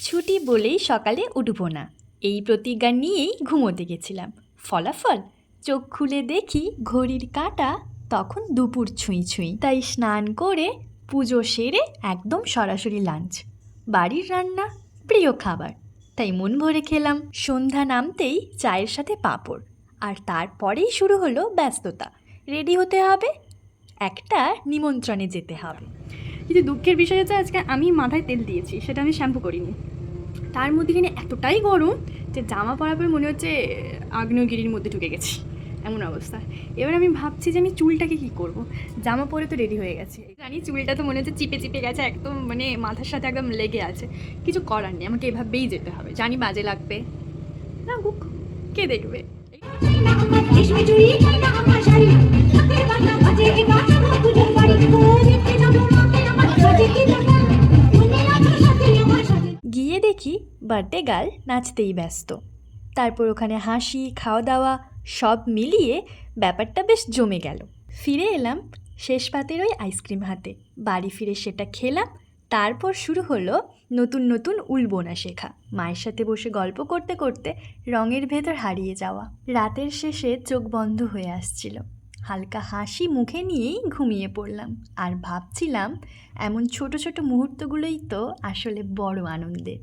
ছুটি বলেই সকালে উঠব না, এই প্রতিজ্ঞা নিয়েই ঘুমোতে গেছিলাম। ফলাফল, চোখ খুলে দেখি ঘড়ির কাঁটা তখন দুপুর ছুঁই ছুঁই। তাই স্নান করে পুজো সেরে একদম সরাসরি লাঞ্চ। বাড়ির রান্না, প্রিয় খাবার, তাই মন ভরে খেলাম। সন্ধ্যা নামতেই চায়ের সাথে পাঁপড়, আর তারপরেই শুরু হলো ব্যস্ততা। রেডি হতে হবে, একটা নিমন্ত্রণে যেতে হবে। কিন্তু দুঃখের বিষয় হচ্ছে আজকে আমি মাথায় তেল দিয়েছি, সেটা আমি শ্যাম্পু করিনি। তার মধ্যেখানে এতটাই গরম যে জামা পরার পর মনে হচ্ছে আগ্নেয়গিরির মধ্যে ঢুকে গেছি, এমন অবস্থা। এবার আমি ভাবছি যে আমি চুলটাকে কী করব। জামা পরে তো রেডি হয়ে গেছে, জানি চুলটা তো মনে হচ্ছে চিপে চিপে গেছে, একদম মানে মাথার সাথে একদম লেগে আছে। কিছু করার নেই, আমাকে এভাবেই যেতে হবে। জানি বাজে লাগবে, না বুক, কে দেখবে। গিয়ে দেখি বার্থডে গার্ল নাচতেই ব্যস্ত। তারপর ওখানে হাসি, খাওয়া দাওয়া সব মিলিয়ে ব্যাপারটা বেশ জমে গেল। ফিরে এলাম শেষ পাতের ওই আইসক্রিম হাতে। বাড়ি ফিরে সেটা খেলাম। তারপর শুরু হলো নতুন নতুন উল বোনা শেখা। মায়ের সাথে বসে গল্প করতে করতে রঙের ভেতর হারিয়ে যাওয়া। রাতের শেষে চোখ বন্ধ হয়ে আসছিল, হালকা হাসি মুখে নিয়েই ঘুমিয়ে পড়লাম। আর ভাবছিলাম, এমন ছোট ছোট মুহূর্তগুলোই তো আসলে বড় আনন্দের।